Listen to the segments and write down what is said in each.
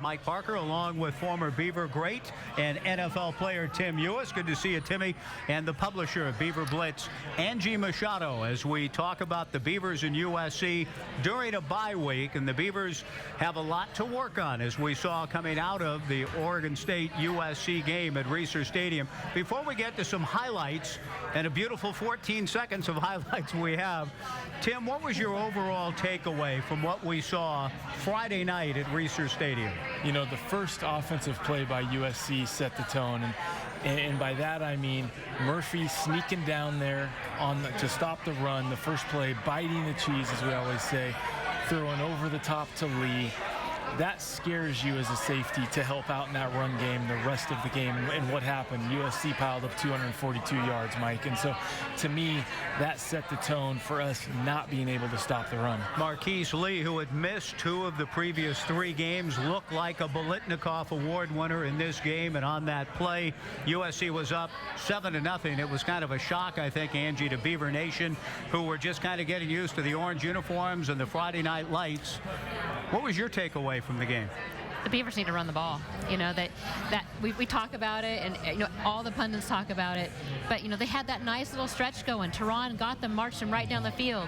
Mike Parker, along with former Beaver great and NFL player Tim Ewis. Good to see you, Timmy. And the publisher of Beaver Blitz, Angie Machado, as we talk about the Beavers and USC during a bye week. And the Beavers have a lot to work on, as we saw coming out of the Oregon State USC game at Reser Stadium. Before we get to some highlights, and a beautiful 14 seconds of highlights we have, Tim, what was your overall takeaway from what we saw Friday night at Reser Stadium? You know, the first offensive play by USC set the tone, and by that I mean Murphy sneaking down there to stop the run. The first play, biting the cheese, as we always say, throwing over the top to Lee. That scares you as a safety to help out in that run game the rest of the game. And what happened? USC piled up 242 yards, Mike. And so, to me, that set the tone for us not being able to stop the run. Marquise Lee, who had missed 2 of the previous 3 games, looked like a Bolitnikoff Award winner in this game. And on that play, USC was up 7-0. It was kind of a shock, I think, Angie, to Beaver Nation, who were just kind of getting used to the orange uniforms and the Friday night lights. What was your takeaway from the game? The Beavers need to run the ball. You know, that we talk about it, and you know, all the pundits talk about it, but you know, they had that nice little stretch going. Teron got them, marched them right down the field.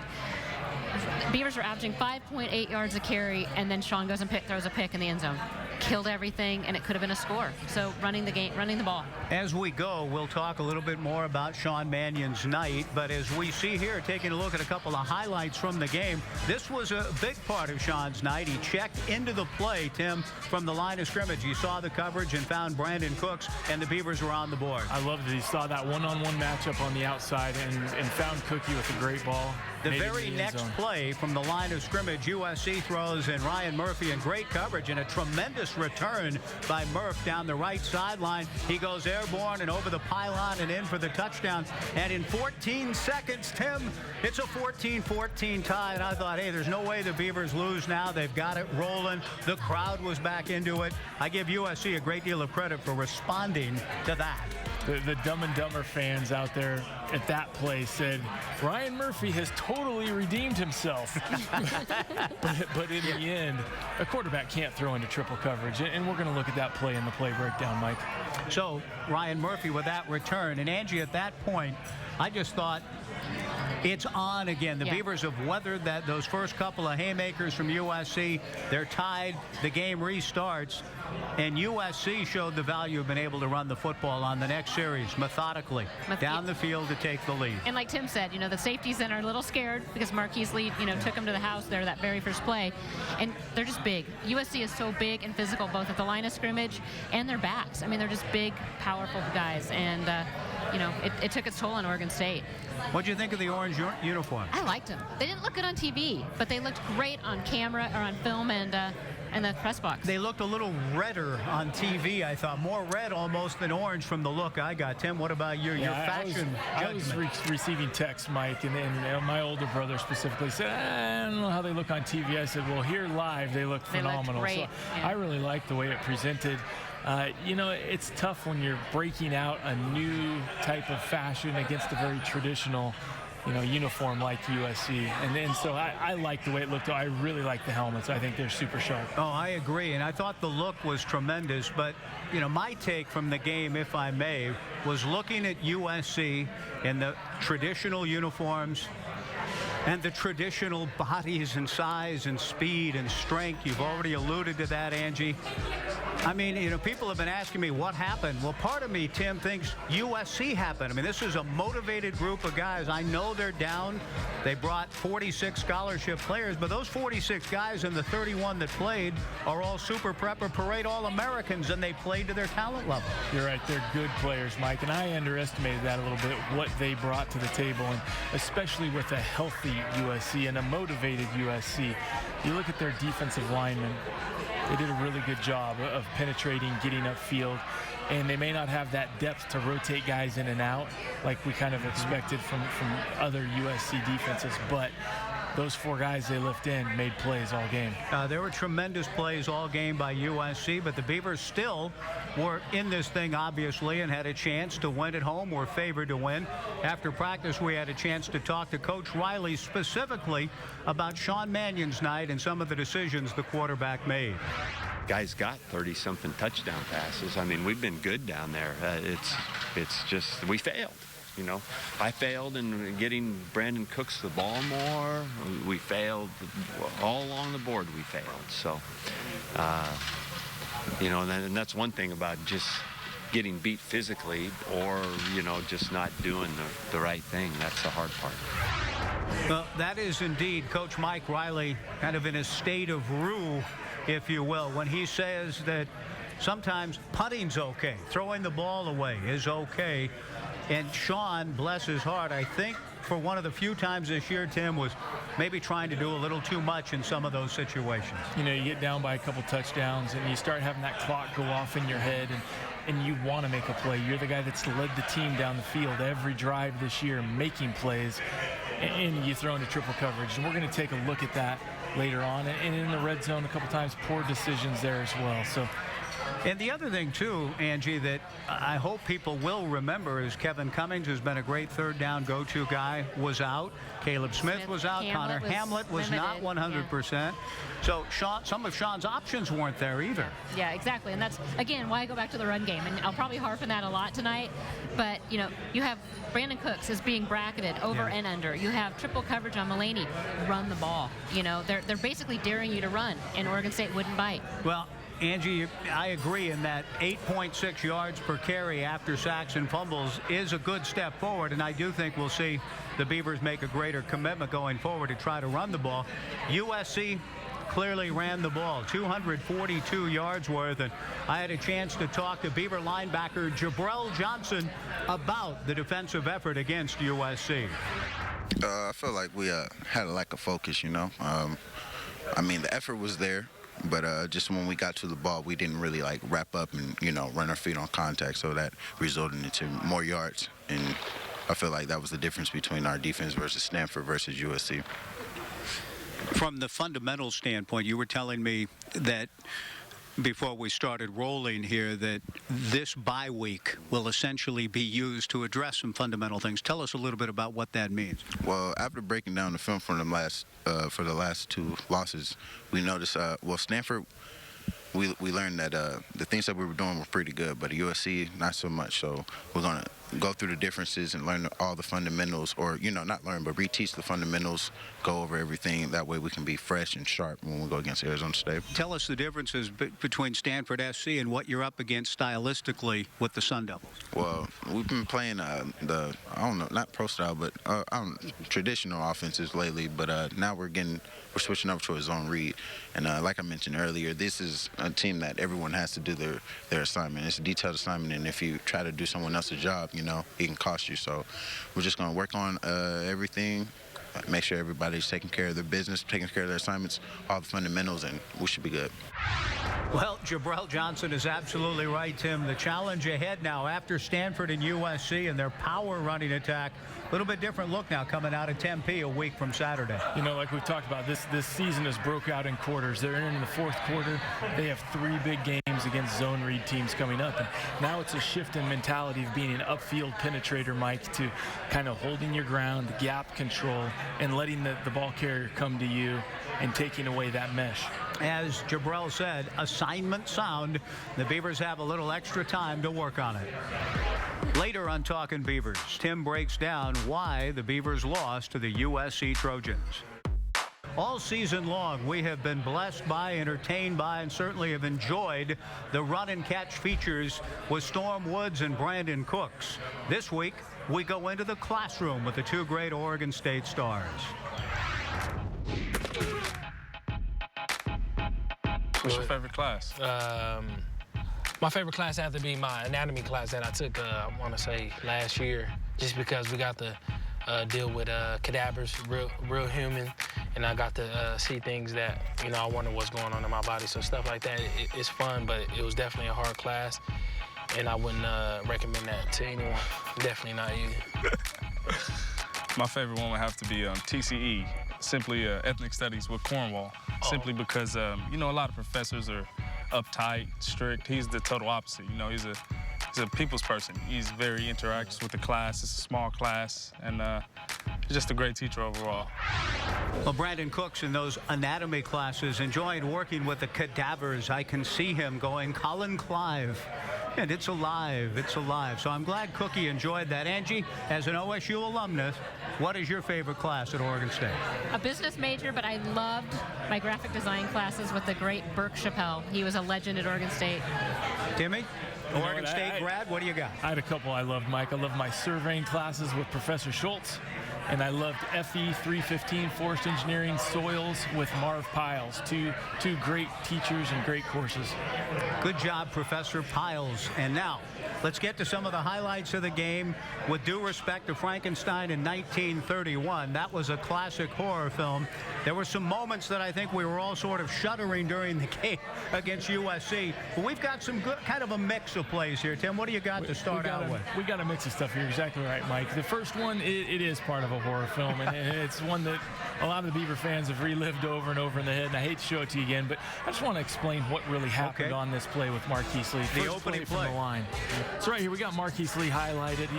The Beavers were averaging 5.8 yards a carry, and then Sean goes and throws a pick in the end zone. Killed everything, and it could have been a score. So running the ball. As we go, we'll talk a little bit more about Sean Mannion's night, but as we see here, taking a look at a couple of highlights from the game, this was a big part of Sean's night. He checked into the play, Tim, from the line of scrimmage. He saw the coverage and found Brandin Cooks, and the Beavers were on the board. I loved it. He saw that one-on-one matchup on the outside and found Cookie with a great ball. The very next play from the line of scrimmage, USC throws in Ryan Murphy in great coverage, and a tremendous return by Murph down the right sideline. He goes airborne and over the pylon and in for the touchdown. And in 14 seconds, Tim, it's a 14-14 tie. And I thought, hey, there's no way the Beavers lose now. They've got it rolling. The crowd was back into it. I give USC a great deal of credit for responding to that. The Dumb and Dumber fans out there at that play said, Ryan Murphy has totally redeemed himself. but in the end, a quarterback can't throw into triple coverage. And we're going to look at that play in the play breakdown, Mike. So Ryan Murphy with that return. And Angie, at that point, I just thought, it's on again. The Beavers have weathered those first couple of haymakers from USC. They're tied. The game restarts. And USC showed the value of being able to run the football on the next series methodically down the field to take the lead. And like Tim said, you know, the safeties then are a little scared because Marquise Lee, you know, took them to the house there that very first play. And they're just big. USC is so big and physical, both at the line of scrimmage and their backs. I mean, they're just big, powerful guys. And, you know, it took its toll on Oregon State. What do you think of the orange uniform? I liked them. They didn't look good on TV, but they looked great on camera or on film and the press box. They looked a little redder on TV, I thought. More red almost than orange from the look I got. Tim, what about your fashion judgment? I was receiving texts, Mike, and my older brother specifically said, I don't know how they look on TV. I said, well, here live, they look phenomenal. They looked great. I really liked the way it presented. You know, it's tough when you're breaking out a new type of fashion against a very traditional, you know, uniform like USC. And so I like the way it looked. I really like the helmets. I think they're super sharp. Oh, I agree. And I thought the look was tremendous. But, you know, my take from the game, if I may, was looking at USC in the traditional uniforms and the traditional bodies and size and speed and strength. You've already alluded to that, Angie. I mean, you know, people have been asking me what happened. Well, part of me, Tim, thinks USC happened. I mean, this is a motivated group of guys. I know they're down. They brought 46 scholarship players, but those 46 guys and the 31 that played are all Super Prepper Parade All-Americans, and they played to their talent level. You're right. They're good players, Mike, and I underestimated that a little bit, what they brought to the table, and especially with a healthy USC and a motivated USC. You look at their defensive linemen. They did a really good job of penetrating, getting upfield, and they may not have that depth to rotate guys in and out like we kind of expected from other USC defenses, but those 4 guys they lift in made plays all game. There were tremendous plays all game by USC, but the Beavers still were in this thing, obviously, and had a chance to win at home, were favored to win. After practice, we had a chance to talk to Coach Riley specifically about Sean Mannion's night and some of the decisions the quarterback made. guys got 30-something touchdown passes. I mean, we've been good down there. It's just we failed. You know, I failed in getting Brandin Cooks the ball more. We failed all along the board. We failed. So, you know, and that's one thing about just getting beat physically, or you know, just not doing the right thing. That's the hard part. Well, that is indeed Coach Mike Riley kind of in a state of roux, if you will, when he says that sometimes putting's okay, throwing the ball away is okay. And Sean, bless his heart, I think for one of the few times this year, Tim, was maybe trying to do a little too much in some of those situations. You know, you get down by a couple touchdowns and you start having that clock go off in your head, and you want to make a play. You're the guy that's led the team down the field every drive this year making plays, and you throw into triple coverage. And we're going to take a look at that later on. And in the red zone a couple times, poor decisions there as well. So. And the other thing, too, Angie, that I hope people will remember is Kevin Cummings, who's been a great third down go-to guy, was out. Caleb Smith was out. Connor Hamlet was not 100%. Yeah. So some of Sean's options weren't there either. Yeah, exactly. And that's, again, why I go back to the run game. And I'll probably harp on that a lot tonight. But, you know, you have Brandin Cooks is being bracketed over and under. You have triple coverage on Mulaney. Run the ball. You know, they're basically daring you to run, and Oregon State wouldn't bite. Well, Angie, I agree in that 8.6 yards per carry after sacks and fumbles is a good step forward, and I do think we'll see the Beavers make a greater commitment going forward to try to run the ball. USC clearly ran the ball, 242 yards worth, and I had a chance to talk to Beaver linebacker Jabral Johnson about the defensive effort against USC. I feel like we had a lack of focus, you know. I mean, the effort was there. But just when we got to the ball, we didn't really like wrap up and, you know, run our feet on contact. So that resulted into more yards. And I feel like that was the difference between our defense versus Stanford versus USC. From the fundamental standpoint, you were telling me that before we started rolling here that this bye week will essentially be used to address some fundamental things. Tell us a little bit about what that means. Well, after breaking down the film for the last two losses, we noticed, Stanford, we learned that the things that we were doing were pretty good, but USC, not so much. So we're going to go through the differences and learn all the fundamentals, or, you know, not learn, but reteach the fundamentals, go over everything. That way we can be fresh and sharp when we go against Arizona State. Tell us the differences between Stanford SC and what you're up against stylistically with the Sun Devils. Well, we've been playing I don't know, not pro style, but traditional offenses lately, but now we're switching up to a zone read. And like I mentioned earlier, this is a team that everyone has to do their assignment. It's a detailed assignment, and if you try to do someone else's job, you know, it can cost you. So we're just going to work on everything, make sure everybody's taking care of their business, taking care of their assignments, all the fundamentals, and we should be good. Well, Jabral Johnson is absolutely right, Tim. The challenge ahead now after Stanford and USC and their power running attack, a little bit different look now coming out of Tempe a week from Saturday. You know, like we've talked about, this season has broke out in quarters. They're in the fourth quarter. They have 3 big games against zone read teams coming up. And now it's a shift in mentality of being an upfield penetrator, Mike, to kind of holding your ground, gap control, and letting the ball carrier come to you and taking away that mesh. As Jabral said, assignment sound. The Beavers have a little extra time to work on it. Later on Talkin Beavers, Tim breaks down why the Beavers lost to the USC Trojans. All season long, we have been blessed by, entertained by, and certainly have enjoyed the run and catch features with Storm Woods and Brandin Cooks. This week, we go into the classroom with the 2 great Oregon State stars. What's your favorite class? My favorite class had to be my anatomy class that I took, I want to say, last year, just because we got to deal with cadavers, real human, and I got to see things that, you know, I wonder what's going on in my body. So stuff like that, it's fun, but it was definitely a hard class, and I wouldn't recommend that to anyone. Definitely not you. My favorite one would have to be TCE, simply ethnic studies with Cornwall, simply because, you know, a lot of professors are uptight, strict. He's the total opposite. You know, he's a people's person. He's very interactive with the class. It's a small class, and just a great teacher overall. Well, Brandin Cooks in those anatomy classes enjoyed working with the cadavers. I can see him going, Colin Clive. And it's alive. It's alive. So I'm glad Cookie enjoyed that. Angie, as an OSU alumnus, what is your favorite class at Oregon State? A business major, but I loved my graphic design classes with the great Burke Chappelle. He was a legend at Oregon State. Timmy? Oregon State grad, what do you got? I had a couple I loved, Mike. I loved my surveying classes with Professor Schultz, and I loved FE 315 Forest Engineering Soils with Marv Piles. Two great teachers and great courses. Good job, Professor Piles. And now, let's get to some of the highlights of the game. With due respect to Frankenstein in 1931, that was a classic horror film. There were some moments that I think we were all sort of shuddering during the game against USC. But we've got some good, kind of a mix of plays here. Tim, what do you got to start out with? We got a mix of stuff here. Exactly right, Mike. The first one, it is part of a horror film, and it's one that a lot of the Beaver fans have relived over and over in the head, and I hate to show it to you again, but I just want to explain what really happened on this play with Marquise Lee. The opening play from the line. So right here, we got Marquise Lee highlighted.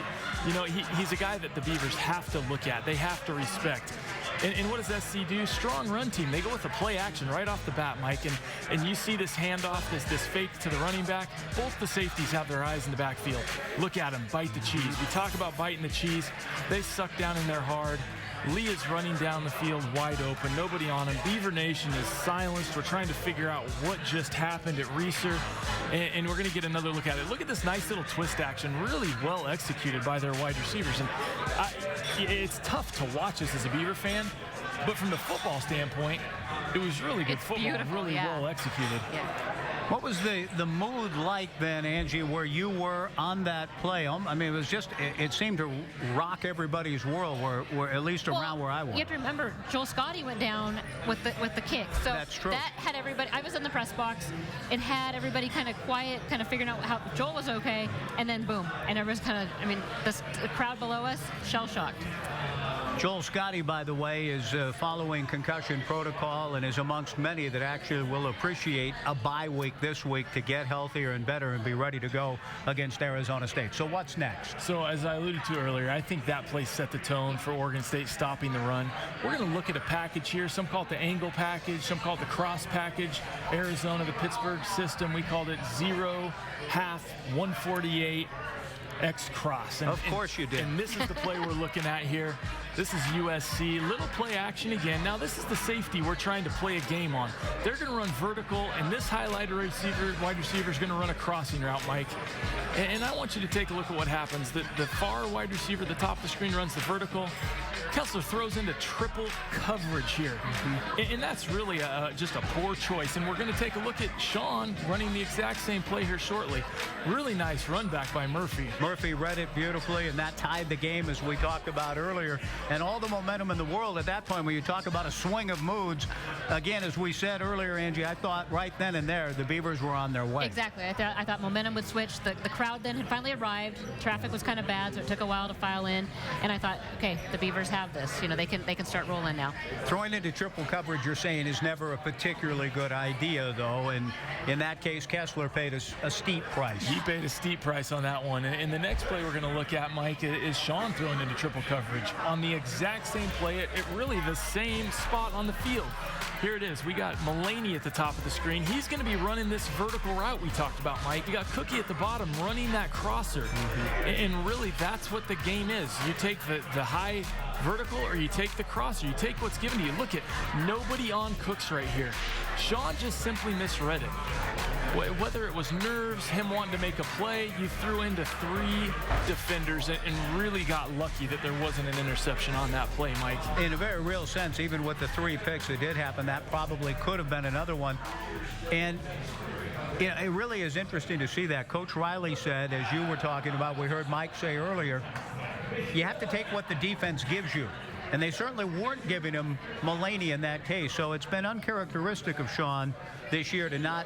He's a guy that the Beavers have to look at. They have to respect. And what does SC do? Strong run team. They go with a play action right off the bat, Mike. And you see this handoff, this fake to the running back. Both the safeties have their eyes in the backfield. Look at him, bite the cheese. We talk about biting the cheese. They suck down in there hard. Lee is running down the field wide open. Nobody on him. Beaver Nation is silenced. We're trying to figure out what just happened at Reeser. And we're going to get another look at it. Look at this nice little twist action, really well executed by their wide receivers. And it's tough to watch this as a Beaver fan, but from the football standpoint, it was really good football, really well executed. Yeah. What was the mood like then, Angie, where you were on that play? I mean, it was just, it seemed to rock everybody's world, where at least around where I was. You have to remember, Joel Scotty went down with the kick. So that's true. That had everybody, I was in the press box, it had everybody kind of quiet, kind of figuring out how Joel was okay, and then boom. And everyone's kind of, the crowd below us, shell-shocked. Joel Scotty, by the way, is following concussion protocol and is amongst many that actually will appreciate a bye week this week to get healthier and better and be ready to go against Arizona State. So what's next? So as I alluded to earlier, I think that play set the tone for Oregon State stopping the run. We're going to look at a package here. Some call it the angle package, some call it the cross package. Arizona, the Pittsburgh system, we called it 0, half, 148. X cross. Of course you did. And this is the play we're looking at here. This is USC. Little play action again. Now this is the safety we're trying to play a game on. They're going to run vertical, and this highlighter wide receiver is going to run a crossing route, Mike. And I want you to take a look at what happens. The far wide receiver at the top of the screen runs the vertical. Kessler throws into triple coverage here. And that's really just a poor choice. And we're going to take a look at Sean running the exact same play here shortly. Really nice run back by Murphy. Murphy read it beautifully, and that tied the game, as we talked about earlier. And all the momentum in the world at that point, when you talk about a swing of moods, again, as we said earlier, Angie, I thought right then and there the Beavers were on their way. Exactly. I thought momentum would switch. The crowd then had finally arrived. Traffic was kind of bad, so it took a while to file in. And I thought, okay, the Beavers have this. They can start rolling now. Throwing into triple coverage, you're saying, is never a particularly good idea, though. And in that case, Kessler paid a steep price. He paid a steep price on that one. And the next play we're going to look at, Mike, is Sean throwing into triple coverage on the exact same play at really the same spot on the field. Here it is. We got Mulaney at the top of the screen. He's going to be running this vertical route we talked about, Mike. You got Cookie at the bottom running that crosser. And really, that's what the game is. You take the high vertical or you take the crosser. You take what's given to you. Look at nobody on Cooks right here. Sean just simply misread it. Whether it was nerves, him wanting to make a play, you threw into 3 defenders and really got lucky that there wasn't an interception on that play, Mike. In a very real sense, even with the 3 picks that did happen, that probably could have been another one. And it really is interesting to see that. Coach Riley said, as you were talking about, we heard Mike say earlier, you have to take what the defense gives you. And they certainly weren't giving him Mulaney in that case. So it's been uncharacteristic of Sean this year to not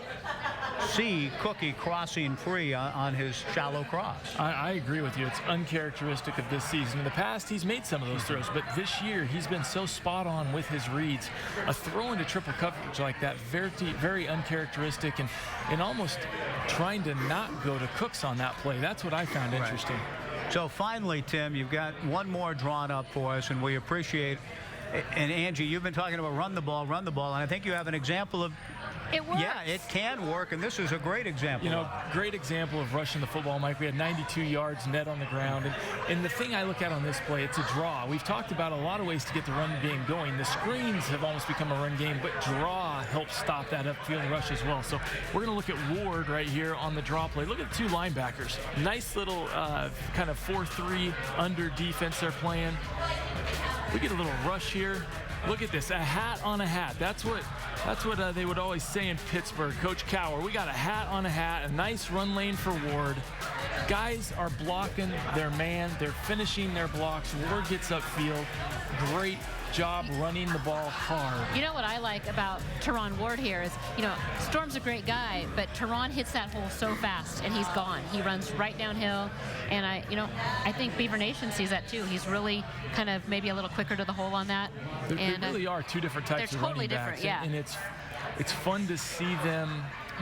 see Cookie crossing free on his shallow cross. I agree with you. It's uncharacteristic of this season. In the past, he's made some of those throws, but this year he's been so spot on with his reads. A throw into triple coverage like that, very uncharacteristic, and almost trying to not go to Cooks on that play. That's what I found interesting. So finally, Tim, you've got one more drawn up for us, and we appreciate. And Angie, you've been talking about run the ball, and I think you have an example of. It works. Yeah, it can work, and this is a great example. You know, great example of rushing the football, Mike. We had 92 yards net on the ground. And the thing I look at on this play, it's a draw. We've talked about a lot of ways to get the run game going. The screens have almost become a run game, but draw helps stop that upfield rush as well. So we're going to look at Ward right here on the draw play. Look at the two linebackers. Nice little kind of 4-3 under defense they're playing. We get a little rush here. Look at this, a hat on a hat. That's what they would always say in Pittsburgh. Coach Cower, we got a hat on a hat, a nice run lane for Ward. Guys are blocking their man. They're finishing their blocks. Ward gets upfield. Great job running the ball hard. You know what I like about Teron Ward here is, Storm's a great guy, but Teron hits that hole so fast, and he's gone. He runs right downhill, and I think Beaver Nation sees that too. He's really kind of maybe a little quicker to the hole on that. There really are two different types of totally running backs, different, yeah. And it's fun to see them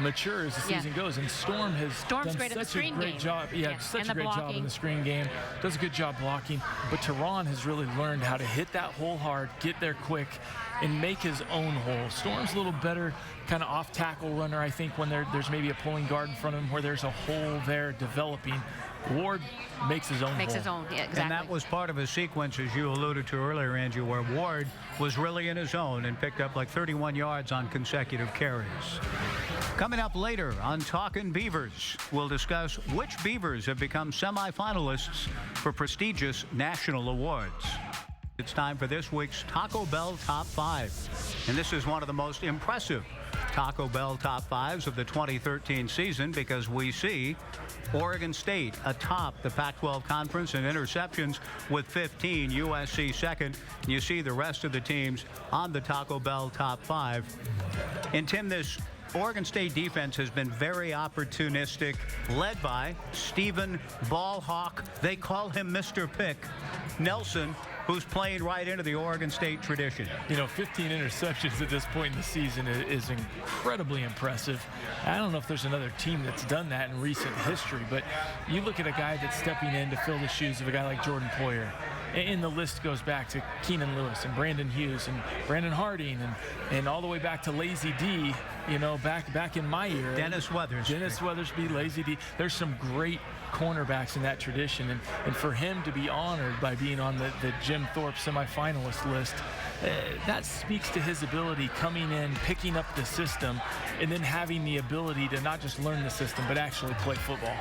mature as the season goes, and Storm has done great at the such a screen great game. job. Yeah, such a great job in the screen game. Does a good job blocking, but Teron has really learned how to hit that hole hard, get there quick, and make his own hole. Storm's a little better kind of off tackle runner, I think, when there's maybe a pulling guard in front of him where there's a hole there developing. Ward makes his own hole. Makes his own, yeah, exactly. And that was part of a sequence, as you alluded to earlier, Angie, where Ward was really in his zone and picked up like 31 yards on consecutive carries. Coming up later on Talkin Beavers, we'll discuss which Beavers have become semifinalists for prestigious national awards. It's time for this week's Taco Bell Top 5. And this is one of the most impressive Taco Bell Top 5s of the 2013 season because we see Oregon State atop the Pac-12 Conference in interceptions with 15, USC second. You see the rest of the teams on the Taco Bell Top 5. And Tim, this Oregon State defense has been very opportunistic, led by Stephen Ballhawk. They call him Mr. Pick Nelson, who's playing right into the Oregon State tradition. 15 interceptions at this point in the season is incredibly impressive. I don't know if there's another team that's done that in recent history, but you look at a guy that's stepping in to fill the shoes of a guy like Jordan Poyer. And the list goes back to Keenan Lewis and Brandon Hughes and Brandon Harding and all the way back to Lazy D, back in my era. Dennis Weathersby, Lazy D. There's some great cornerbacks in that tradition, and for him to be honored by being on the Jim Thorpe semifinalist list, that speaks to his ability coming in, picking up the system, and then having the ability to not just learn the system but actually play football.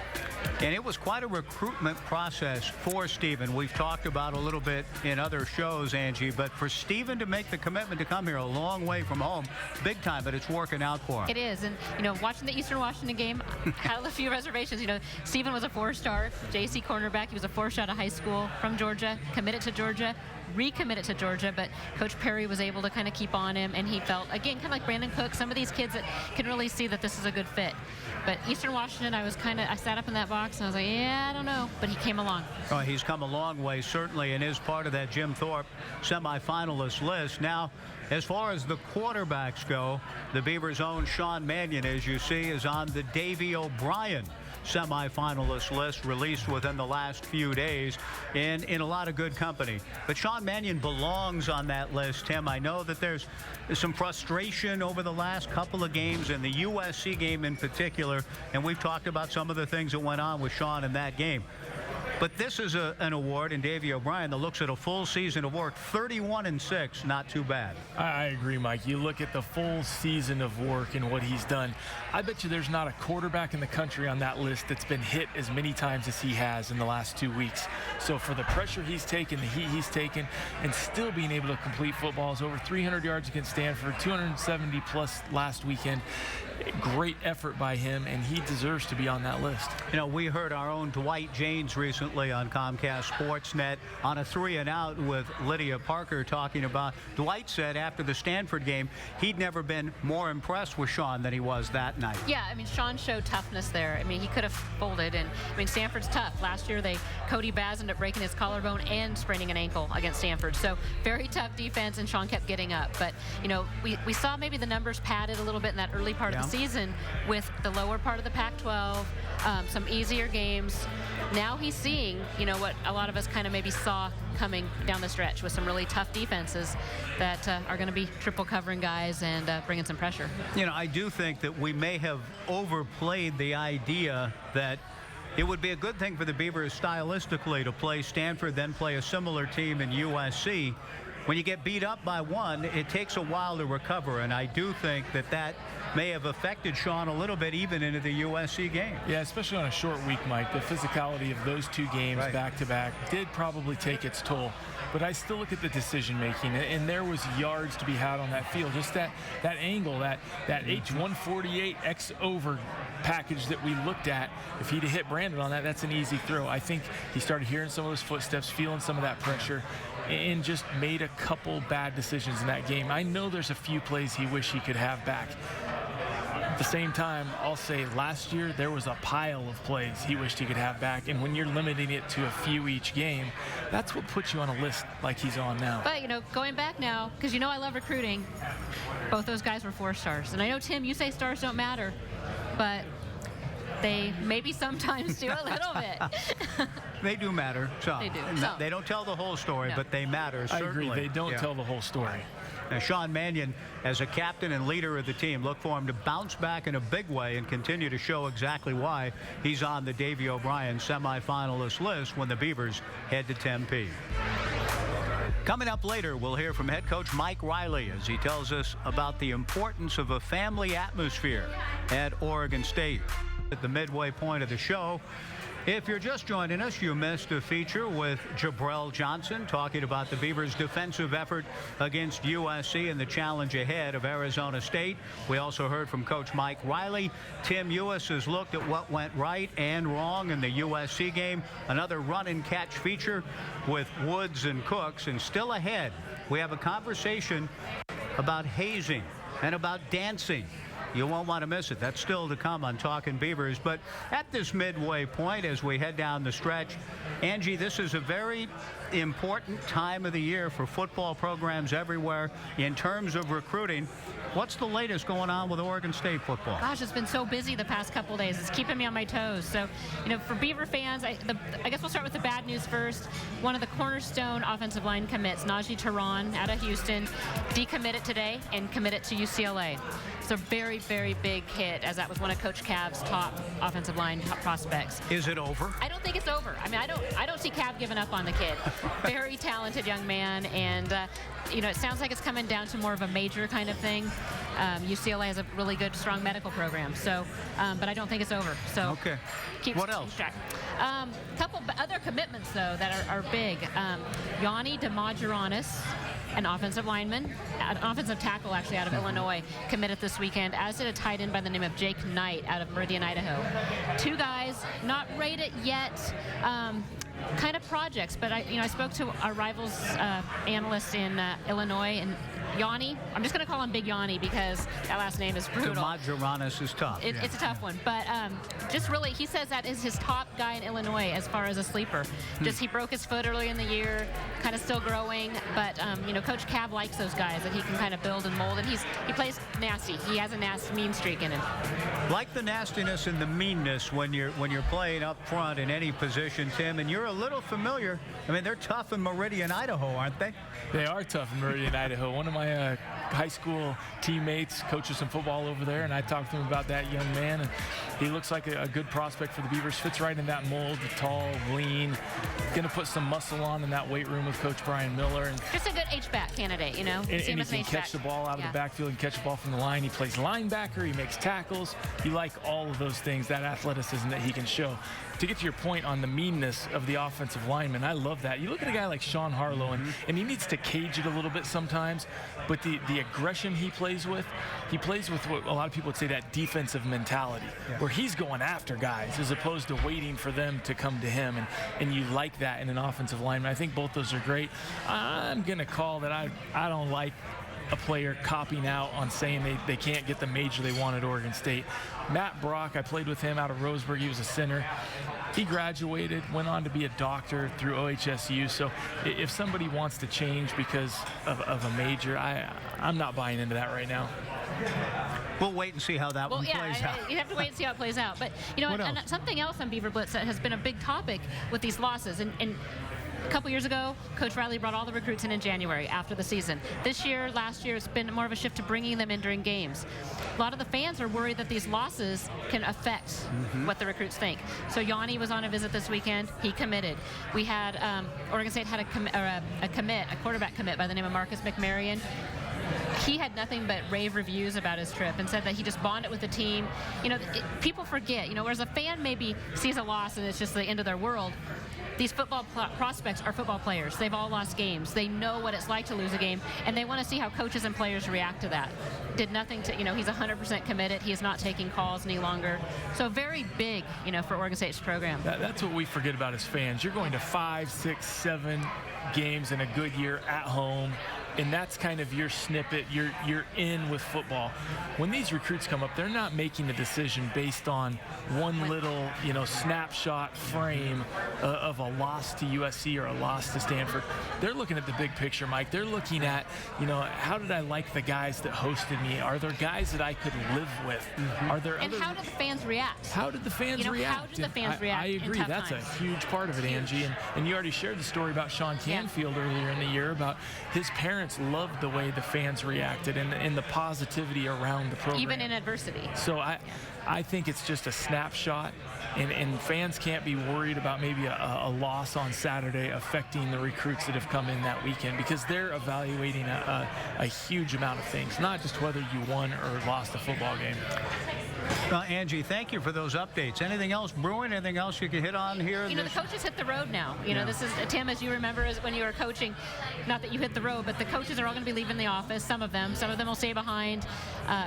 And it was quite a recruitment process for Stephen. We've talked about a little bit in other shows, Angie, but for Stephen to make the commitment to come here a long way from home, big time, but it's working out for him. It is, and watching the Eastern Washington game, had a few reservations. Stephen was a 4-star JC cornerback. He was a 4-star out of high school from Georgia, committed to Georgia, recommitted to Georgia, but Coach Perry was able to kind of keep on him, and he felt, again, kind of like Brandin Cooks, some of these kids that can really see that this is a good fit. But Eastern Washington, I sat up in that box, and I was like, yeah, I don't know, but he came along. Oh, he's come a long way, certainly, and is part of that Jim Thorpe semifinalist list. Now, as far as the quarterbacks go, the Beavers' own Sean Mannion, as you see, is on the Davey O'Brien semifinalist list released within the last few days and in a lot of good company. But Sean Mannion belongs on that list, Tim. I know that there's some frustration over the last couple of games and the USC game in particular, and we've talked about some of the things that went on with Sean in that game. But this is an award in Davey O'Brien that looks at a full season of work, 31-6, not too bad. I agree, Mike. You look at the full season of work and what he's done. I bet you there's not a quarterback in the country on that list that's been hit as many times as he has in the last 2 weeks. So for the pressure he's taken, the heat he's taken, and still being able to complete footballs, over 300 yards against Stanford, 270 plus last weekend. Great effort by him, and he deserves to be on that list. We heard our own Dwight Janes recently on Comcast Sportsnet on a 3-and-out with Lydia Parker talking about, Dwight said after the Stanford game, he'd never been more impressed with Sean than he was that night. Yeah, Sean showed toughness there. He could have folded, and Stanford's tough. Last year, Cody Baz ended up breaking his collarbone and spraining an ankle against Stanford. So very tough defense, and Sean kept getting up. But, we saw maybe the numbers padded a little bit in that early part of the season with the lower part of the Pac-12, some easier games. Now he's seeing seeing, what a lot of us kind of maybe saw coming down the stretch with some really tough defenses that are going to be triple covering guys and bringing some pressure. I do think that we may have overplayed the idea that it would be a good thing for the Beavers stylistically to play Stanford, then play a similar team in USC. When you get beat up by one, it takes a while to recover, and I do think that may have affected Sean a little bit even into the USC game. Yeah, especially on a short week, Mike. The physicality of those two games back-to-back did probably take its toll. But I still look at the decision-making, and there was yards to be had on that field. Just that angle, that H148 X over package that we looked at, if he'd have hit Brandon on that, that's an easy throw. I think he started hearing some of those footsteps, feeling some of that pressure, and just made a couple bad decisions in that game. I know there's a few plays he wished he could have back. At the same time, I'll say last year there was a pile of plays he wished he could have back, and when you're limiting it to a few each game, that's what puts you on a list like he's on now. But, going back now, because I love recruiting, both those guys were 4 stars. And I know, Tim, you say stars don't matter, but they maybe sometimes do a little bit. They do matter. Some. They do. They don't tell the whole story, but they matter, certainly. I agree. They don't tell the whole story. Now, Sean Mannion, as a captain and leader of the team, look for him to bounce back in a big way and continue to show exactly why he's on the Davey O'Brien semifinalist list when the Beavers head to Tempe. Coming up later, we'll hear from head coach Mike Riley as he tells us about the importance of a family atmosphere at Oregon State. At the midway point of the show, if you're just joining us, you missed a feature with Jabral Johnson talking about the Beavers' defensive effort against USC and the challenge ahead of Arizona State. We also heard from Coach Mike Riley. Tim Ewis has looked at what went right and wrong in the USC game. Another run and catch feature with Woods and Cooks. And still ahead, we have a conversation about hazing and about dancing. You won't want to miss it. That's still to come on Talkin Beavers. But at this midway point, as we head down the stretch, Angie, this is a very important time of the year for football programs everywhere in terms of recruiting. What's the latest going on with Oregon State football? Gosh, it's been so busy the past couple days. It's keeping me on my toes. So, for Beaver fans, I guess we'll start with the bad news first. One of the cornerstone offensive line commits, Najee Tehran out of Houston, decommitted today and committed to UCLA. It's a very, very big hit, as that was one of Coach Cav's top offensive line prospects. Is it over? I don't think it's over. I mean, I don't see Cav giving up on the kid. Very talented young man, and it sounds like it's coming down to more of a major kind of thing. UCLA has a really good, strong medical program, so but I don't think it's over. So okay. What else? Couple other commitments though that are big. Yanni DeMaggioranis, an offensive lineman, an offensive tackle actually out of Illinois, committed this weekend, as did a tight end by the name of Jake Knight out of Meridian, Idaho. 2 guys not rated yet, kind of projects, but I spoke to our rivals analyst in Illinois, and Yanni, I'm just going to call him Big Yanni because that last name is brutal. DeMaggioranis is tough. It's a tough one, but just really, he says that is his top guy in Illinois as far as a sleeper. Just he broke his foot early in the year, kind of still growing, but Coach Cav likes those guys that he can kind of build and mold, and he plays nasty. He has a nasty, mean streak in him. Like the nastiness and the meanness when you're playing up front in any position, Tim, and you're a little familiar. I mean, they're tough in Meridian, Idaho, aren't they? They are tough in Meridian, Idaho. One of my high school teammates coaches some football over there, and I talked to him about that young man, and he looks like a good prospect for the Beavers. Fits right in that mold, tall, lean, going to put some muscle on in that weight room with Coach Brian Miller. And just a good H-back candidate, And he can catch the ball out of the backfield and catch the ball from the line. He plays linebacker. He makes tackles. You like all of those things, that athleticism that he can show. To get to your point on the meanness of the offensive lineman, I love that. You look at a guy like Sean Harlow, and he needs to cage it a little bit sometimes, but the aggression he plays with what a lot of people would say that defensive mentality, where he's going after guys as opposed to waiting for them to come to him, and you like that in an offensive lineman. I think both those are great. I'm going to call that I don't like a player copying out on saying they can't get the major they want at Oregon State. Matt Brock, I played with him out of Roseburg. He was a center. He graduated, went on to be a doctor through OHSU. So if somebody wants to change because of a major, I'm not buying into that right now. We'll wait and see how that one plays out. You have to wait and see how it plays out. But, you know, and something else on Beaver Blitz that has been a big topic with these losses. And a couple years ago, Coach Riley brought all the recruits in January after the season. This year, last year, it's been more of a shift to bringing them in during games. A lot of the fans are worried that these losses can affect what the recruits think. So Yanni was on a visit this weekend. He committed. We had Oregon State had a quarterback commit by the name of Marcus McMarion. He had nothing but rave reviews about his trip and said that he just bonded with the team. You know, people forget, you know, whereas a fan maybe sees a loss and it's just the end of their world, these football prospects are football players. They've all lost games. They know what it's like to lose a game, and they want to see how coaches and players react to that. Did nothing to, you know, he's 100% committed. He is not taking calls any longer. So very big, you know, for Oregon State's program. That's what we forget about as fans. You're going to 5, 6, 7 games in a good year at home, and that's kind of your snippet. You're in with football. When these recruits come up, they're not making a decision based on one little, you know, snapshot frame of a loss to USC or a loss to Stanford. They're looking at the big picture, Mike. They're looking at, you know, how did I like the guys that hosted me? Are there guys that I could live with? Are there And how did the fans react? How did the fans You know, react? how did the fans react I in agree. tough That's times? a huge part of it, Angie. And you already shared the story about Sean Canfield earlier in the year about his parents loved the way the fans reacted and the positivity around the program. Even in adversity. So I think it's just a snapshot, and fans can't be worried about maybe a loss on Saturday affecting the recruits that have come in that weekend, because they're evaluating a huge amount of things, not just whether you won or lost a football game. Angie, thank you for those updates. Anything else brewing? Anything else you can hit on here? You know, the coaches hit the road now. You know, this is, Tim, as you remember, is when you were coaching, not that you hit the road, but the coaches are all going to be leaving the office, some of them will stay behind.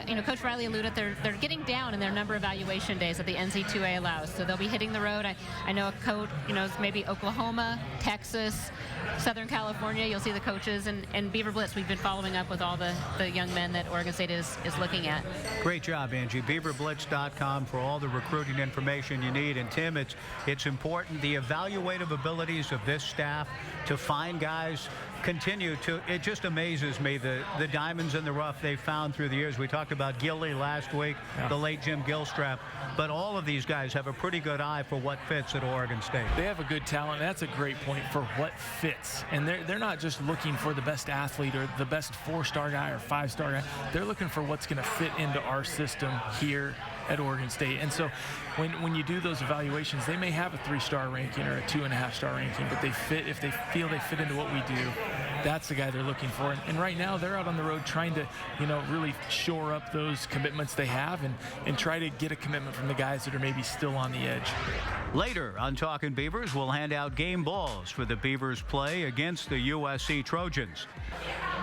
You know, Coach Riley alluded they're getting down in their number of evaluation days that the NC2A allows. So they'll be hitting the road. I know a coach, you know, maybe Oklahoma, Texas, Southern California. You'll see the coaches, and Beaver Blitz, we've been following up with all the young men that Oregon State is looking at. Great job, Angie. BeaverBlitz.com for all the recruiting information you need. And Tim, it's important, the evaluative abilities of this staff to find guys continue to, it just amazes me, the diamonds in the rough they've found through the years. We talked about Gilly last week, the late Jim Gilstrap, but all of these guys have a pretty good eye for what fits at Oregon State. They have a good talent. That's a great point for what fits. And they're not just looking for the best athlete or the best 4-star guy or 5-star guy. They're looking for what's going to fit into our system here at Oregon State. And so when you do those evaluations, they may have a 3-star ranking or a 2.5-star ranking, but they fit, if they feel they fit into what we do, that's the guy they're looking for. And right now they're out on the road trying to, you know, really shore up those commitments they have and try to get a commitment from the guys that are maybe still on the edge. Later on Talkin Beavers, we'll hand out game balls for the Beavers play against the USC Trojans.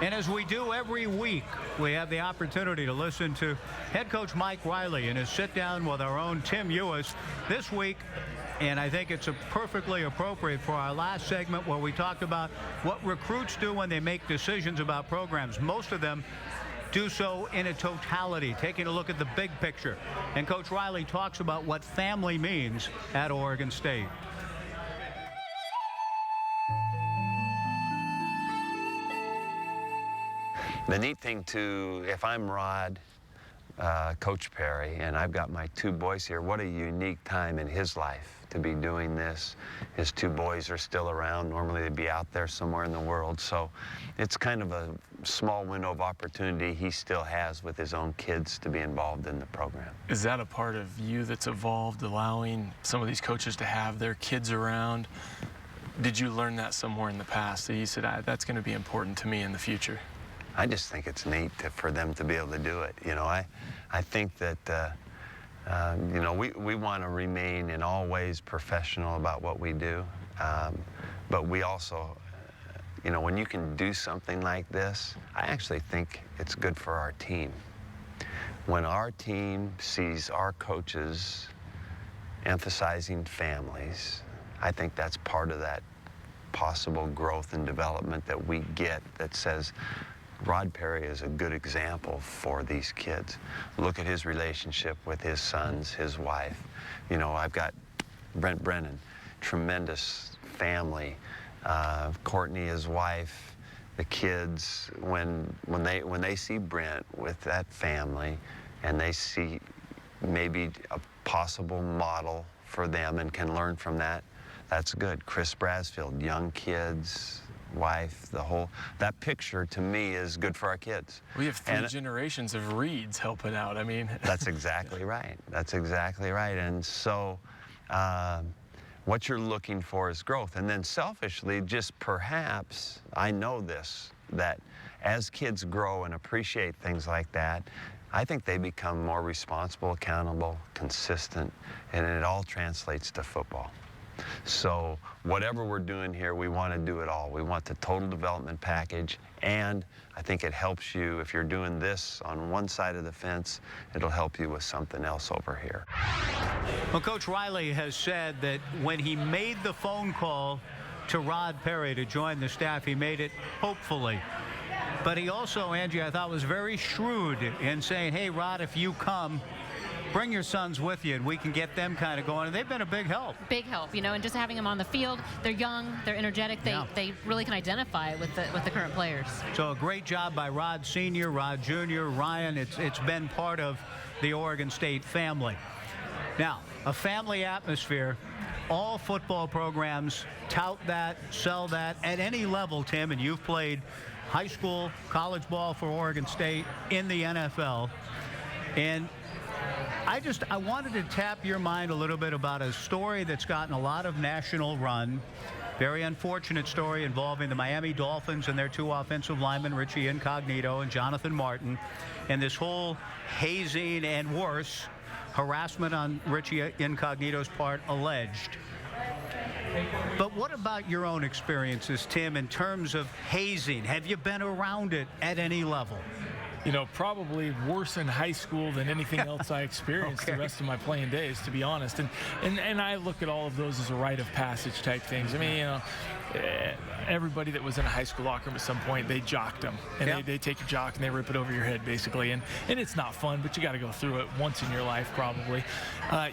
And as we do every week, we have the opportunity to listen to head coach Mike Riley in his sit-down with our own Tim Ewis this week. And I think it's perfectly appropriate for our last segment where we talked about what recruits do when they make decisions about programs. Most of them do so in a totality, taking a look at the big picture. And Coach Riley talks about what family means at Oregon State. The neat thing, too, if I'm Rod, Coach Perry, and I've got my 2 boys here, what a unique time in his life to be doing this. His 2 boys are still around. Normally they'd be out there somewhere in the world. So it's kind of a small window of opportunity he still has with his own kids to be involved in the program. Is that a part of you that's evolved, allowing some of these coaches to have their kids around? Did you learn that somewhere in the past that you said, that's going to be important to me in the future? I just think it's neat for them to be able to do it. You know, I think that, you know, we want to remain in all ways professional about what we do. But we also, you know, when you can do something like this, I actually think it's good for our team. When our team sees our coaches emphasizing families, I think that's part of that possible growth and development that we get that says, Rod Perry is a good example for these kids. Look at his relationship with his sons, his wife. You know, I've got Brent Brennan, tremendous family. Courtney, his wife, the kids. When they see Brent with that family, and they see maybe a possible model for them and can learn from that, that's good. Chris Brasfield, young kids, wife, that picture to me is good for our kids. We have three generations of Reeds helping out. I mean, that's exactly right. That's exactly right. And so what you're looking for is growth. And then selfishly, just perhaps, I know this, that as kids grow and appreciate things like that, I think they become more responsible, accountable, consistent, and it all translates to football. So whatever we're doing here, we want to do it all. We want the total development package, and I think it helps you if you're doing this on one side of the fence, it'll help you with something else over here. Well, Coach Riley has said that when he made the phone call to Rod Perry to join the staff, he made it hopefully. But he also, Angie, I thought was very shrewd in saying, hey, Rod, if you come, bring your sons with you and we can get them kind of going. And they've been a big help. Big help, you know, and just having them on the field. They're young, they're energetic, they really can identify with the current players. So a great job by Rod Sr., Rod Jr., Ryan. It's been part of the Oregon State family. Now, a family atmosphere. All football programs tout that, sell that at any level, Tim, and you've played high school, college ball for Oregon State, in the NFL. And I wanted to tap your mind a little bit about a story that's gotten a lot of national run. Very unfortunate story involving the Miami Dolphins and their two offensive linemen, Richie Incognito and Jonathan Martin, and this whole hazing and worse, harassment on Richie Incognito's part alleged. But what about your own experiences, Tim, in terms of hazing? Have you been around it at any level? You know, probably worse in high school than anything else I experienced the rest of my playing days, to be honest. And I look at all of those as a rite of passage type things. I mean, you know, everybody that was in a high school locker room at some point, they jocked them. And they take your jock and they rip it over your head, basically. And it's not fun, but you got to go through it once in your life, probably.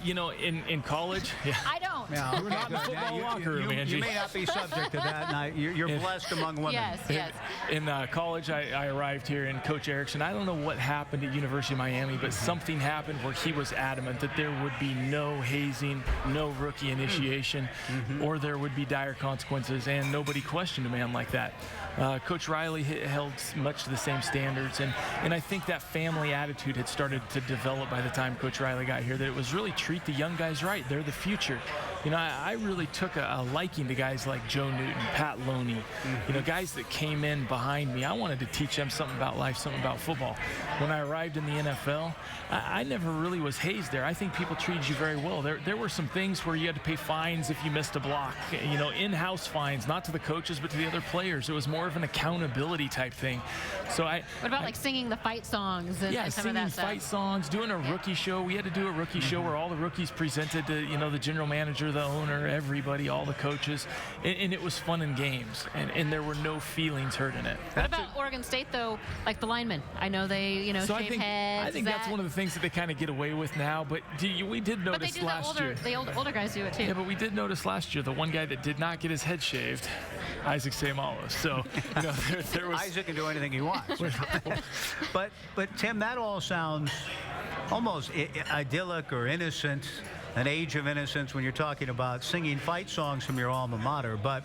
You know, in college. Yeah. I don't. No, you're not in the football locker room, Angie. You may not be subject to that. Now, you're blessed among women. Yes. In college, I arrived here, and Coach Erickson, I don't know what happened at University of Miami, but something happened where he was adamant that there would be no hazing, no rookie initiation, or there would be dire consequences, and nobody questioned a man like that. Coach Riley held much to the same standards, and I think that family attitude had started to develop by the time Coach Riley got here, that it was really treat the young guys right. They're the future. You know, I really took a liking to guys like Joe Newton, Pat Loney, you know, guys that came in behind me. I wanted to teach them something about life, something about football. When I arrived in the NFL, I never really was hazed there. I think people treated you very well. There were some things where you had to pay fines if you missed a block, you know, in-house fines, not to the coaches, but to the other players. It was more of an accountability type thing. So what about like singing the fight songs and some of that stuff? Fight songs, doing a rookie show. We had to do a rookie show where all the rookies presented to, you know, the general manager, the owner, everybody, all the coaches, and it was fun and games, and there were no feelings hurt in it. What about Oregon State, though, like the linemen? I know they, you know, shave heads. I think that's one of the things that they kind of get away with now, but we did notice last year. The older guys do it, too. Yeah, but we did notice last year the one guy that did not get his head shaved, Isaac Seumalo. So, you know, there was... Isaac can do anything he wants. But Tim, that all sounds almost idyllic or innocent, an age of innocence when you're talking about singing fight songs from your alma mater. But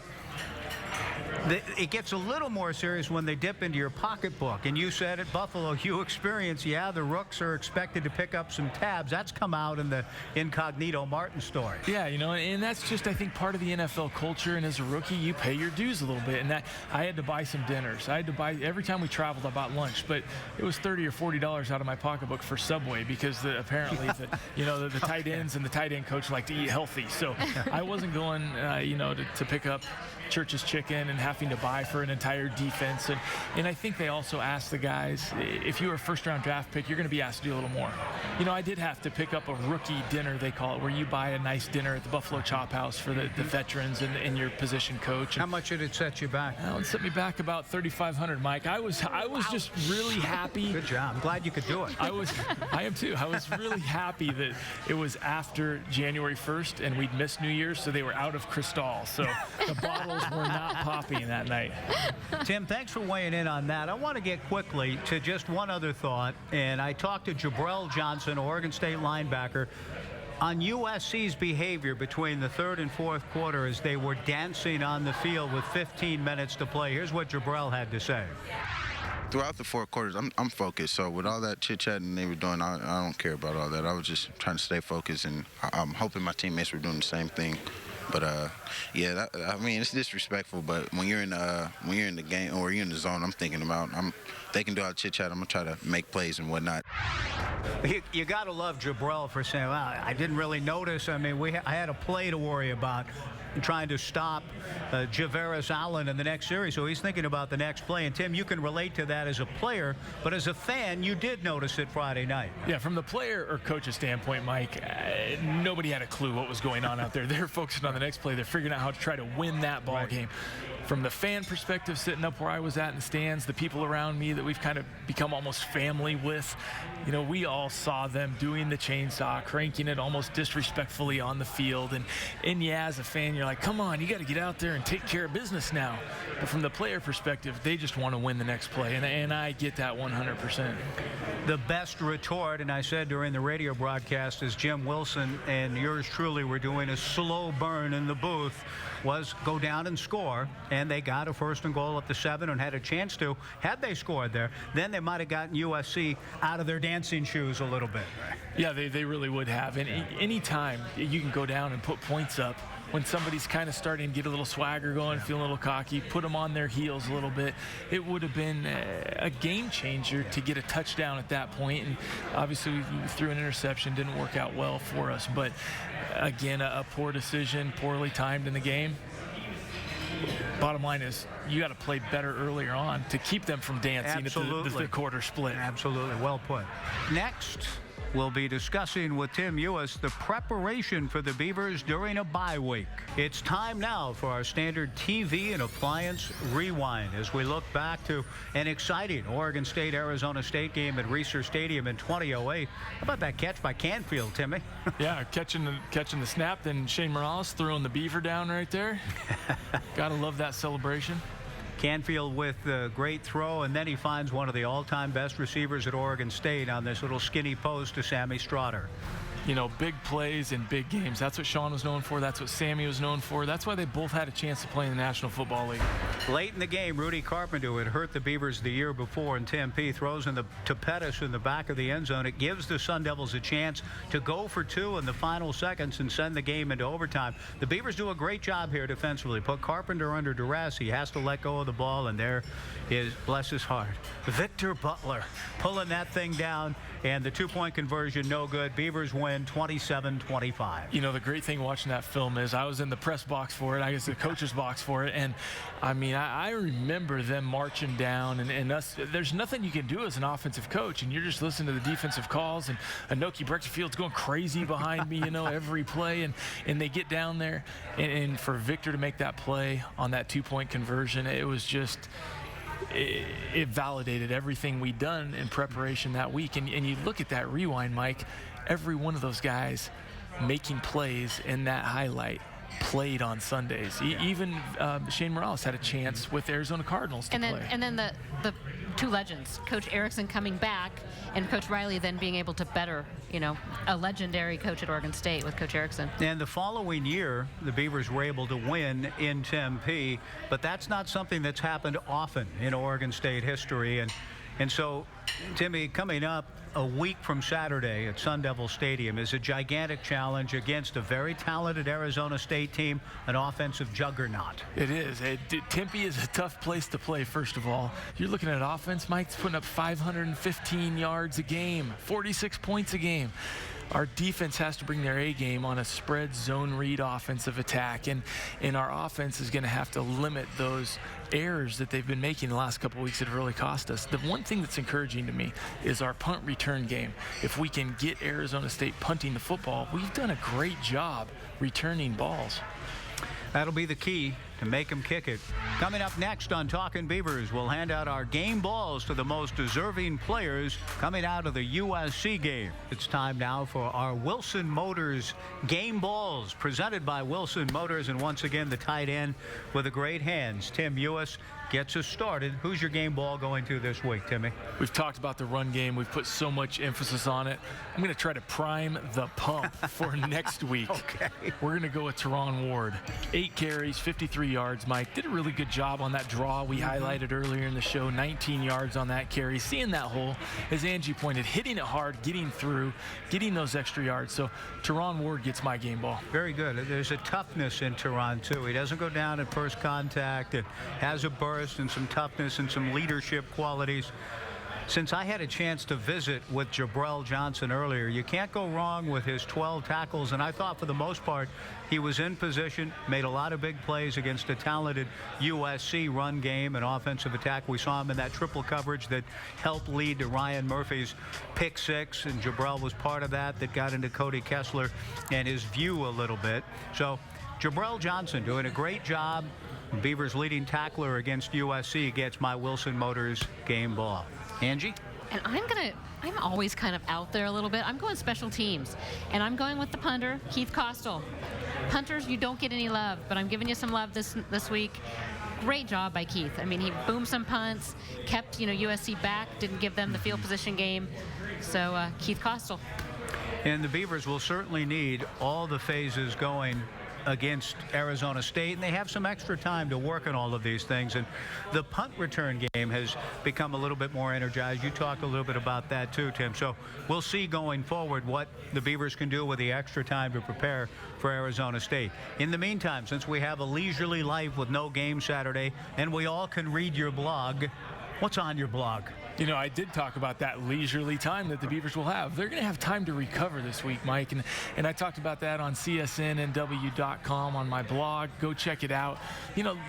it gets a little more serious when they dip into your pocketbook. And you said at Buffalo, you experienced, the Rooks are expected to pick up some tabs. That's come out in the Incognito Martin story. Yeah, you know, and that's just, I think, part of the NFL culture. And as a rookie, you pay your dues a little bit. And I had to buy some dinners. I had to buy, every time we traveled, I bought lunch. But it was $30 or $40 out of my pocketbook for Subway because apparently, the tight ends and the tight end coach like to eat healthy. So I wasn't going, to pick up Church's chicken and having to buy for an entire defense. And I think they also asked the guys, if you were a first-round draft pick, you're going to be asked to do a little more. You know, I did have to pick up a rookie dinner, they call it, where you buy a nice dinner at the Buffalo Chop House for the veterans and your position coach. How much did it set you back? Well, it set me back about $3,500, Mike. I was just really happy. Good job. I'm glad you could do it. I am too. I was really happy that it was after January 1st and we'd missed New Year's, so they were out of Cristal. So the bottles were not popped. copying that night. Tim, thanks for weighing in on that. I want to get quickly to just one other thought, and I talked to Jabral Johnson, Oregon State linebacker, on USC's behavior between the third and fourth quarter as they were dancing on the field with 15 minutes to play. Here's what Jabral had to say. Throughout the 4 quarters, I'm focused. So with all that chit-chatting they were doing, I don't care about all that. I was just trying to stay focused, and I'm hoping my teammates were doing the same thing. But yeah, I mean, it's disrespectful. But when you're in the game or you're in the zone, I'm thinking about they can do all the chit-chat. I'm gonna try to make plays and whatnot. You got to love Jabral for saying, well, I didn't really notice. I mean, I had a play to worry about trying to stop Javaris Allen in the next series. So he's thinking about the next play. And, Tim, you can relate to that as a player. But as a fan, you did notice it Friday night. Yeah, from the player or coach's standpoint, Mike, nobody had a clue what was going on out there. They're focusing on the next play. They're figuring out how to try to win that ball game. From the fan perspective, sitting up where I was at in the stands, the people around me that we've kind of become almost family with, you know, we all saw them doing the chainsaw, cranking it almost disrespectfully on the field. And yeah, as a fan, you're like, come on, you got to get out there and take care of business now. But from the player perspective, they just want to win the next play, and I get that 100%. The best retort, and I said during the radio broadcast, as Jim Wilson and yours truly were doing a slow burn in the booth, was go down and score, and they got a 1st and goal at the 7 and had a chance to. Had they scored there, then they might have gotten USC out of their dancing shoes a little bit. Yeah, they really would have. And any time you can go down and put points up, when somebody's kind of starting to get a little swagger going, feeling a little cocky, put them on their heels a little bit, it would have been a game changer to get a touchdown at that point. And obviously, we threw an interception, didn't work out well for us. But again, a poor decision, poorly timed in the game. Bottom line is you got to play better earlier on to keep them from dancing at the quarter split. Absolutely. Well put. Next, we'll be discussing with Tim Ewis the preparation for the Beavers during a bye week. It's time now for our standard TV and appliance rewind as we look back to an exciting Oregon State-Arizona State game at Reser Stadium in 2008. How about that catch by Canfield, Timmy? Yeah, catching the snap, then Shane Morales throwing the beaver down right there. Gotta love that celebration. Canfield with a great throw, and then he finds one of the all-time best receivers at Oregon State on this little skinny post to Sammy Strotter. You know, big plays in big games. That's what Sean was known for. That's what Sammy was known for. That's why they both had a chance to play in the National Football League. Late in the game, Rudy Carpenter, who had hurt the Beavers the year before in Tempe, throws to Pettis in the back of the end zone. It gives the Sun Devils a chance to go for 2 in the final seconds and send the game into overtime. The Beavers do a great job here defensively. Put Carpenter under duress. He has to let go of the ball, and there is, bless his heart, Victor Butler pulling that thing down, and the 2-point conversion no good. Beavers win 27-25. You know, the great thing watching that film is I was in the press box for it. I guess the coach's box for it. And, I mean, I remember them marching down and us. There's nothing you can do as an offensive coach, and you're just listening to the defensive calls. And Anoki Brechtfield's going crazy behind me, you know, every play. And they get down there. And for Victor to make that play on that 2-point conversion, it was just – it validated everything we'd done in preparation that week. And you look at that rewind, Mike, every one of those guys making plays in that highlight played on Sundays. Even Shane Morales had a chance with Arizona Cardinals to play. And then the two legends, Coach Erickson coming back and Coach Riley then being able to better, you know, a legendary coach at Oregon State with Coach Erickson. And the following year, the Beavers were able to win in Tempe, but that's not something that's happened often in Oregon State history. And so, Timmy, coming up a week from Saturday at Sun Devil Stadium is a gigantic challenge against a very talented Arizona State team, an offensive juggernaut. It is. Tempe is a tough place to play, first of all. You're looking at offense, Mike's putting up 515 yards a game, 46 points a game. Our defense has to bring their A game on a spread zone read offensive attack, and our offense is going to have to limit those errors that they've been making the last couple of weeks that have really cost us. The one thing that's encouraging to me is our punt return game. If we can get Arizona State punting the football, we've done a great job returning balls. That'll be the key to make him kick it. Coming up next on Talkin Beavers, we'll hand out our game balls to the most deserving players coming out of the USC game. It's time now for our Wilson Motors game balls, presented by Wilson Motors, and once again the tight end with the great hands, Tim Ewis, gets us started. Who's your game ball going to this week, Timmy? We've talked about the run game. We've put so much emphasis on it. I'm going to try to prime the pump for next week. Okay. We're going to go with Teron Ward. 8 carries, 53 yards. Mike did a really good job on that draw we highlighted earlier in the show. 19 yards on that carry. Seeing that hole, as Angie pointed, hitting it hard, getting through, getting those extra yards. So Teron Ward gets my game ball. Very good. There's a toughness in Teron, too. He doesn't go down at first contact. It has a burst and some toughness and some leadership qualities. Since I had a chance to visit with Jabral Johnson earlier, you can't go wrong with his 12 tackles, and I thought for the most part he was in position, made a lot of big plays against a talented USC run game and offensive attack. We saw him in that triple coverage that helped lead to Ryan Murphy's pick 6, and Jabral was part of that got into Cody Kessler and his view a little bit. So Jabral Johnson doing a great job. Beavers' leading tackler against USC gets my Wilson Motors game ball. Angie? And I'm always kind of out there a little bit. I'm going special teams, and I'm going with the punter, Keith Costal. Punters, you don't get any love, but I'm giving you some love this week. Great job by Keith. I mean, he boomed some punts, kept USC back, didn't give them the field position game. So Keith Costal. And the Beavers will certainly need all the phases going against Arizona State, and they have some extra time to work on all of these things. And the punt return game has become a little bit more energized. You talked a little bit about that too, Tim. So we'll see going forward what the Beavers can do with the extra time to prepare for Arizona State. In the meantime, since we have a leisurely life with no game Saturday, and we all can read your blog, what's on your blog? I did talk about that leisurely time that the Beavers will have. They're going to have time to recover this week, Mike, and I talked about that on csnnw.com on my blog. Go check it out.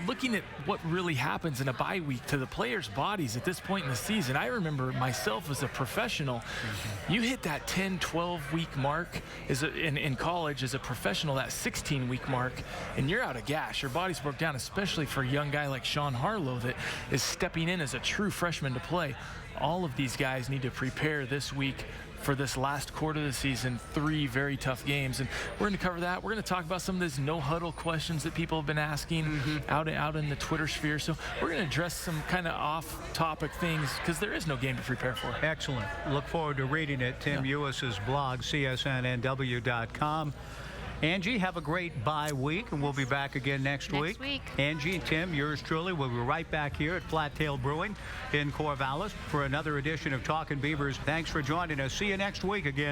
Looking at what really happens in a bye week to the players' bodies at this point in the season, I remember myself as a professional, you hit that 10, 12-week mark in college as a professional, that 16-week mark, and you're out of gas. Your body's broke down, especially for a young guy like Sean Harlow that is stepping in as a true freshman to play. All of these guys need to prepare this week for this last quarter of the season. 3 very tough games, and we're going to cover that. We're going to talk about some of these no-huddle questions that people have been asking out in the Twitter sphere. So we're going to address some kind of off-topic things because there is no game to prepare for. Excellent. Look forward to reading it. Tim Ewis's blog, csnnw.com. Angie, have a great bye week, and we'll be back again next week. Angie and Tim, yours truly, will be right back here at Flat Tail Brewing in Corvallis for another edition of Talkin Beavers. Thanks for joining us. See you next week again.